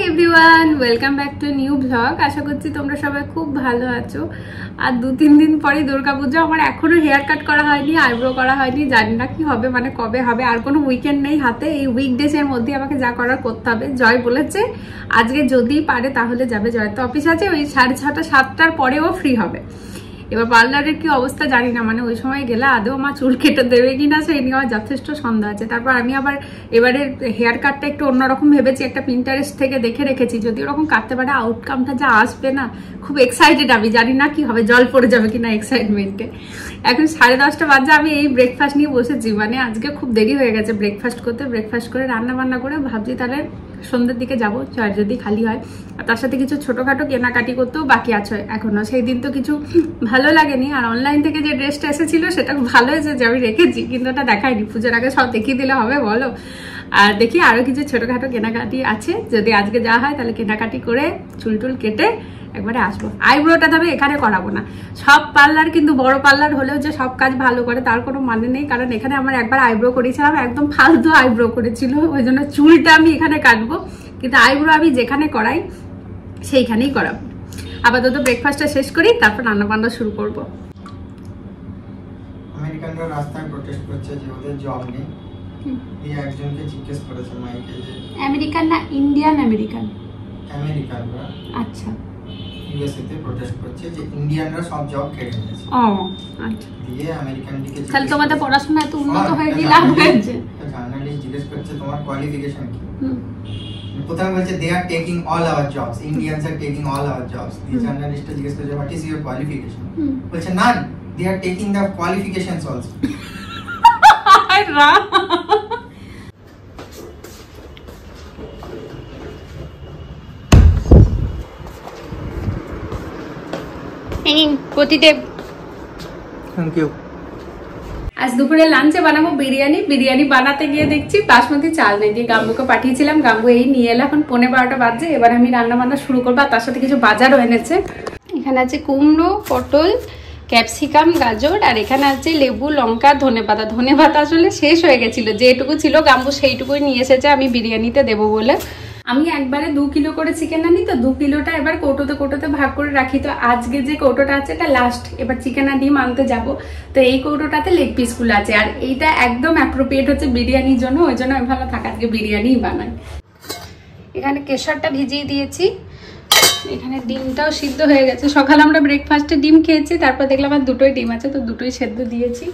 Everyone, welcome back to new blog. আশা করছি তোমরা সবাই খুব ভালো আছো। আর 2-3 দিন পরে দুর্গাপুজো, আমার এখনো হেয়ার কাট করা হয়নি, আইব্রো করা হয়নি, জানি না কি হবে, মানে কবে হবে। আর কোনো উইকেন্ড নেই হাতে, এই উইকডেজের মধ্যে আমাকে যা করার করতে হবে। জয় বলেছে আজকে যদি পারে তাহলে যাবে, জয় তো অফিস আছে, ওই 6:30 7টার পরেও ফ্রি হবে। এবার পার্লারের কি অবস্থা জানি না, মানে ওই সময় গেলে আদৌ আমার চুল কেটে দেবে কিনা সেই নিয়ে আমার যথেষ্ট সন্দেহ আছে। তারপর আমি আবার এবারে হেয়ার কাটটা একটু অন্যরকম ভেবেছি, একটা পিন্টারেস্ট থেকে দেখে রেখেছি, যদি ওরকম কাটতে পারে আউটকামটা যা আসবে না, খুব এক্সাইটেড। আমি জানি না কি হবে, জল পড়ে যাবে কিনা এক্সাইটমেন্টে। এখন 10:30 বাজে, আমি এই ব্রেকফাস্ট নিয়ে বসেছি, মানে আজকে খুব দেরি হয়ে গেছে ব্রেকফাস্ট করতে। ব্রেকফাস্ট করে রান্না বান্না করে ভাবছি তাহলে সন্ধ্যের দিকে যাবো, চয়ের যদি খালি হয়। আর তার সাথে কিছু ছোটখাটো কেনাকাটি করতেও বাকি আছে এখনো, সেই দিন তো কিছু ভালো লাগেনি। আর অনলাইন থেকে যে ড্রেসটা এসেছিল সেটা ভালো হয়েছে, যে আমি রেখেছি, কিন্তু ওটা দেখাইনি। পুজোর আগে সব দেখিয়ে দিলে হবে বলো। আর দেখি আরো কিছু ছোটখাটো কেনাকাটি আছে, যদি আজকে যাওয়া হয় তাহলে কেনাকাটি করে চুল টুল কেটে একবারে আসবো। আইব্রোটা তবে এখানে করাবো না। সব পার্লার কিন্তু বড় পার্লার হলেও যে সব কাজ ভালো করে তার কোনো মানে নেই, কারণ এখানে আমার একবার আইব্রো করেছিলাম, একদম ফালতু আইব্রো করেছিল, ওই জন্য চুলটা আমি এখানে কাটবো, কিন্তু আইব্রো আমি যেখানে করাই সেইখানেই করাবো। আপাতত ব্রেকফাস্টটা শেষ করি, তারপর রান্না বান্না শুরু করবো। আমেরিকানরা রাস্তায় প্রোটেস্ট করছে যে ওদের জব নেই। এই একজনকে জিজ্ঞেস করেছে মাইকে যে আমেরিকান না ইন্ডিয়ান? আমেরিকানরা আচ্ছা ইউএসএ তে প্রোটেস্ট করছে যে ইন্ডিয়ানরা সব জব কেড়ে নিয়েছে। ও আচ্ছা, দিয়ে আমেরিকানদিকে তাহলে তোমাদের পড়াশোনা এত উন্নত হয়ে গেল হয়েছে। জার্নালিস্ট জিজ্ঞেস করছে তোমার কোয়ালিফিকেশন কি? প্রথমে বলছে they are taking all our jobs, Indians are taking all our jobs. দিয়ে জার্নালিস্ট জিজ্ঞেস করছে হোয়াট ইজ ইওর কোয়ালিফিকেশন? বলছে none, they are taking the qualifications also. আই রাম, প্রতিদেব থ্যাংক ইউ। আজ দুপুরে লাঞ্চে বানাবো বিরিয়ানি। বিরিয়ানি বানাতে গিয়ে দেখছি বাসমতি চাল নেই, দিয়ে গাম্বুকে পাঠিয়েছিলাম, গাম্বু এই নিয়ে এলো। এখন 11:15 বাজে, এবার আমি রান্না বান্না শুরু করবো। আর তার সাথে কিছু বাজারও এনেছে। এখানে আছে কুমড়ো, পটল, ক্যাপসিকাম, গাজর, আর এখানে আছে লেবু, লঙ্কা, ধনেপাতা। ধনেপাতা আসলে শেষ হয়ে গেছিল, যেটুকু ছিল গাম্বু সেইটুকুই নিয়ে এসেছে আমি বিরিয়ানিতে দেবো বলে। আমি একবারে 2 কিলো করে চিকেন আনি, তো 2 কিলোটা এবার কৌটোতে ভাগ করে রাখি। তো আজকে যে কৌটোটা আছে এটা লাস্ট, এবার চিকেন আর ডিম আনতে যাবো, তো এই কৌটোটাতে লেগ পিসগুলো আছে। আর এইটা একদম অ্যাপ্রোপ্রিয়েট হচ্ছে বিরিয়ানির জন্য, ওই জন্য আমি ভালো থাকা আজকে বিরিয়ানিই বানাই। এখানে কেশরটা ভিজিয়ে দিয়েছি, এখানে ডিমটাও সিদ্ধ হয়ে গেছে। সকালে আমরা ব্রেকফাস্টে ডিম খেয়েছি, তারপর দেখলাম আর 2টোই ডিম আছে, তো 2টোই সেদ্ধ দিয়েছি।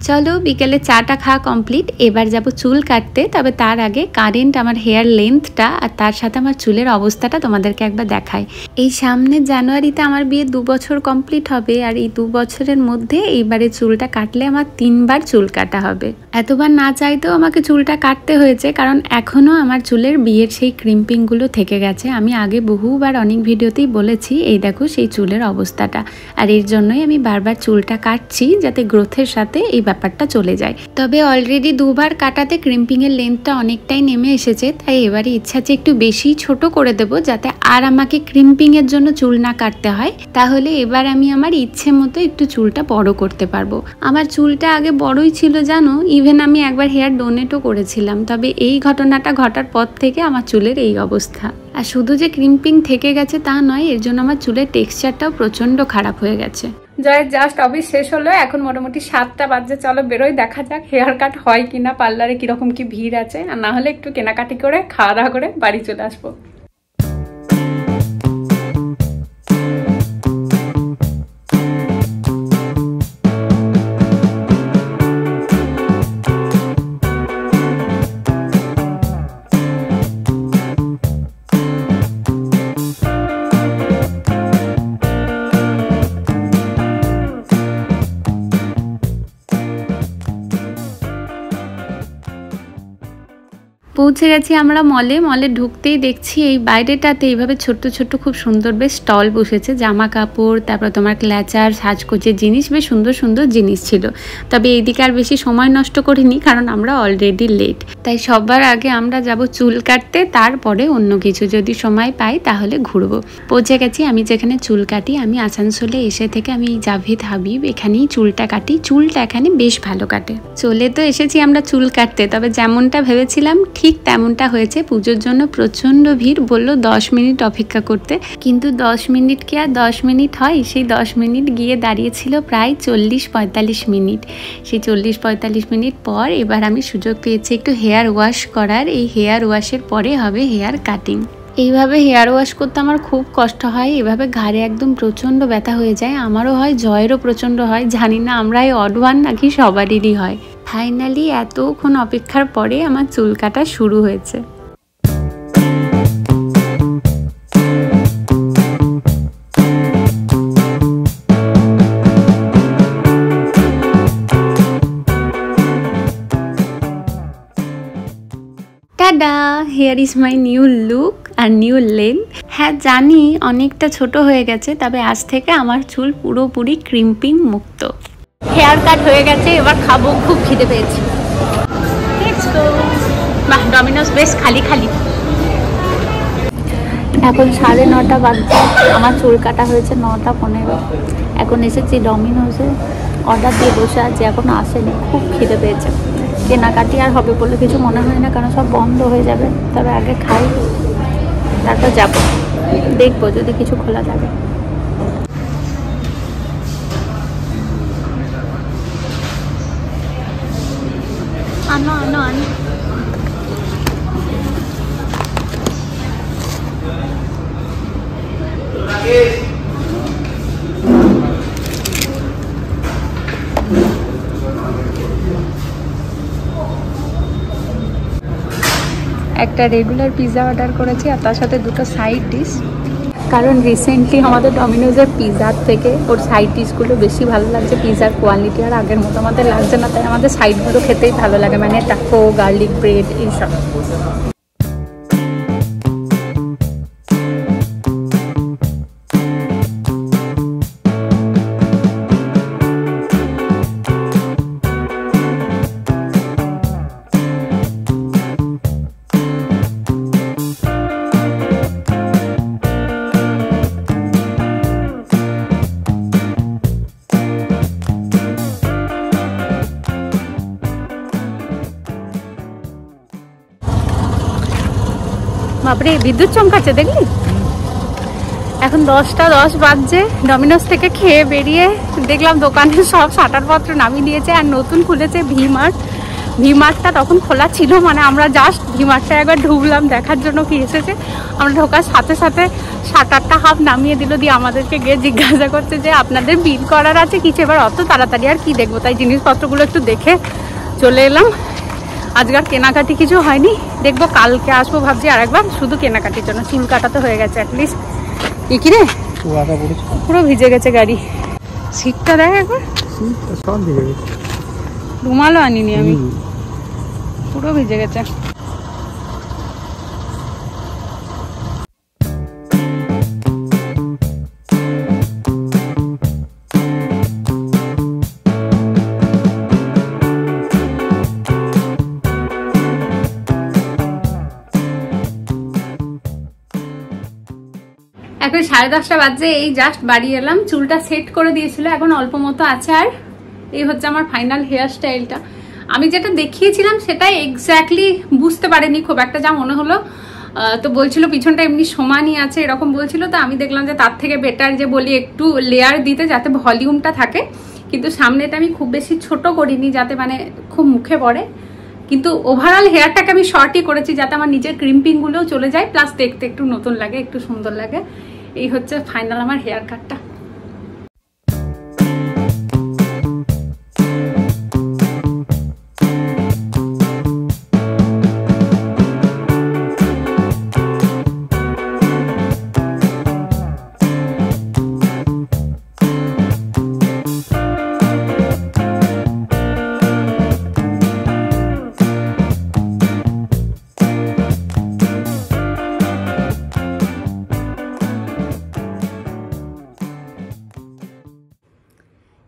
চলো বিকেলে চাটা খাওয়া কমপ্লিট, এবার যাব চুল কাটতে। তবে তার আগে কারেন্ট আমার হেয়ার লেন্থটা আর তার সাথে আমার চুলের অবস্থাটা তোমাদেরকে একবার দেখাই। এই সামনের জানুয়ারিতে আমার বিয়ে 2 বছর কমপ্লিট হবে, আর এই 2 বছরের মধ্যে এইবারে চুলটা কাটলে আমার 3 বার চুল কাটা হবে। এতবার না চাইতেও আমাকে চুলটা কাটতে হয়েছে, কারণ এখনও আমার চুলের বিয়ের সেই ক্রিম্পিংগুলো থেকে গেছে। আমি আগে বহুবার অনেক ভিডিওতেই বলেছি, এই দেখো সেই চুলের অবস্থাটা। আর এর জন্যই আমি বারবার চুলটা কাটছি, যাতে গ্রোথের সাথে এই ব্যাপারটা চলে যায়। তবে অলরেডি 2 বার কাটাতে ক্রিম্পিং এর লেন্থটা অনেকটাই নেমে এসেছে, তাই এবারে ইচ্ছা আছে একটু বেশি ছোট করে দেব, যাতে আর আমাকে ক্রিম্পিং এর জন্য চুল না কাটতে হয়। তাহলে এবার আমি আমার ইচ্ছে মতো একটু চুলটা বড় করতে পারবো। আমার চুলটা আগে বড়ই ছিল জানো, ইভেন আমি একবার হেয়ার ডোনেটও করেছিলাম। তবে এই ঘটনাটা ঘটার পর থেকে আমার চুলের এই অবস্থা। আর শুধু যে ক্রিম্পিং থেকে গেছে তা নয়, এর জন্য আমার চুলের টেক্সচারটাও প্রচন্ড খারাপ হয়ে গেছে। জয়ের জাস্ট অফিস শেষ হলো, এখন মোটামুটি 7টা বাজে। চলো বেরোই, দেখা যাক হেয়ার কাট হয় কিনা, পার্লারে কিরকম কি ভিড় আছে। আর না হলে একটু কেনাকাটি করে খাওয়া দাওয়া করে বাড়ি চলে আসবো। পৌঁছে গেছি আমরা মলে। মলে ঢুকতেই দেখছি এই বাইরেটাতে এইভাবে ছোট্ট ছোট্ট খুব সুন্দর বেশ স্টল বসেছে, জামা কাপড়, তারপর তোমার ক্ল্যাচার, সাজগোজের জিনিস, বেশ সুন্দর সুন্দর জিনিস ছিল। তবে এইদিকে আর বেশি সময় নষ্ট করিনি, কারণ আমরা অলরেডি লেট। তাই সবার আগে আমরা যাব চুল কাটতে, তারপরে অন্য কিছু যদি সময় পাই তাহলে ঘুরবো। পৌঁছে গেছি আমি যেখানে চুল কাটি। আমি আসানসোলে এসে থেকে আমি জাভেদ হাবিব এখানেই চুলটা কাটি। চুলটা এখানে বেশ ভালো কাটে। চলে তো এসেছি আমরা চুল কাটতে, তবে যেমনটা ভেবেছিলাম ঠিক তেমনটা হয়েছে। পুজোর জন্য প্রচন্ড ভিড়, বললো 10 মিনিট অপেক্ষা করতে, কিন্তু 10 মিনিট কি আর 10 মিনিট হয়? সেই 10 মিনিট গিয়ে দাঁড়িয়েছিল প্রায় 40-45 মিনিট। সেই 40-45 মিনিট পর এবার আমি সুযোগ পেয়েছি একটু হেয়ার ওয়াশ করার। এই হেয়ার ওয়াশের পরে হবে হেয়ার কাটিং। এইভাবে হেয়ার ওয়াশ করতে আমার খুব কষ্ট হয়, এভাবে ঘাড়ে একদম প্রচণ্ড ব্যথা হয়ে যায়। আমারও হয়, জয়েরও প্রচণ্ড হয়। জানি না আমরা এই অড ওয়ান নাকি সবারই হয়। ফাইনালি এতক্ষণ অপেক্ষার পরে আমার চুল কাটা শুরু হয়েছে। Tada, hair is my new look আর নিউ লেন্থ। হ্যাঁ জানি অনেকটা ছোট হয়ে গেছে, তবে আজ থেকে আমার চুল পুরোপুরি ক্রিম্পিং মুক্ত। হেয়ার কাট হয়ে গেছে, এবার খাবো, খুব খিদে পেয়েছি। বাহ, ডমিনোস বেশ খালি খালি। এখন 9:30 বাজছে, আমার চুল কাটা হয়েছে 9:15। এখন এসেছি ডমিনোসে, অর্ডার দিয়ে বসে আছি, এখনো আসেনি। খুব খিদে পেয়েছে। কেনাকাটি আর হবে বলে কিছু মনে হয় না, কারণ সব বন্ধ হয়ে যাবে। তবে আগে খাই, তারপর যাবো, দেখবো যদি কিছু খোলা থাকে। আনো আনো আনো। একটা রেগুলার পিৎজা অর্ডার করেছি, আর তার সাথে 2টো সাইড ডিশ। কারণ রিসেন্টলি আমাদের ডমিনোজের পিৎজার থেকে ওর সাইড ডিশগুলো বেশি ভালো লাগছে। পিৎজার কোয়ালিটি আর আগের মতো আমাদের লাগছে না, তাই আমাদের সাইডগুলো খেতেই ভালো লাগে, মানে টাকো, গার্লিক ব্রেড এইসব। বাপরে, বিদ্যুৎ চমকাচ্ছে দেখলি। এখন 10টা 10 বাজছে। ডমিনোস থেকে খেয়ে বেরিয়ে দেখলাম দোকানে সব শাটারপত্র নামিয়ে দিয়েছে, আর নতুন খুলেছে ভি মার্ট। ভিমার্টটা তখন খোলা ছিল, মানে আমরা জাস্ট ভিমার্টটা একবার ঢুকলাম দেখার জন্য কি এসেছে। আমরা ঢোকার সাথে সাথে শাটারটা হাফ নামিয়ে দিল, দিয়ে আমাদেরকে গিয়ে জিজ্ঞাসা করছে যে আপনাদের বিল করার আছে কিছু। এবার অত তাড়াতাড়ি আর কি দেখবো, তাই জিনিসপত্রগুলো একটু দেখে চলে এলাম। আজকাল কেনাকাটি কিছু হয়নি, দেখবো কালকে আসবো ভাবছি আরেকবার, শুধু কেনাকাটির জন্য। চুল কাটা তো হয়ে গেছে অ্যাটলিস্ট। কি রে পুরো ভিজে গেছে গাড়ি, সিটটা দেখ একবার, সব ভিজে গেছে। রুমালও আনিনি আমি, পুরো ভিজে গেছে। এখন 10:30 বাজে, এই জাস্ট বাড়ি এলাম। চুলটা সেট করে দিয়েছিল, এখন অল্প মতো আছে। আর এই হচ্ছে আমার ফাইনাল হেয়ার স্টাইলটা। আমি যেটা দেখিয়েছিলাম সেটাই এক্স্যাক্টলি বুঝতে পারিনি খুব একটা, যা মনে হলো। তো বলছিল পিছনটা এমনি সমানই আছে এরকম বলছিল, তো আমি দেখলাম যে তার থেকে বেটার যে বলি একটু লেয়ার দিতে যাতে ভলিউমটা থাকে। কিন্তু সামনেটা আমি খুব বেশি ছোট করিনি যাতে মানে খুব মুখে পড়ে, কিন্তু ওভারঅল হেয়ারটাকে আমি শর্টই করেছি যাতে আমার নিজের ক্রিম্পিংগুলোও চলে যায়, প্লাস দেখতে একটু নতুন লাগে, একটু সুন্দর লাগে। এই হচ্ছে ফাইনাল আমার হেয়ার কাটটা।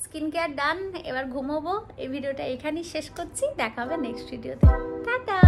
স্কিন কেয়ার ডান, এবার ঘুমোবো। এই ভিডিওটা এখানেই শেষ করছি, দেখা হবে নেক্সট ভিডিওতে। টাটা।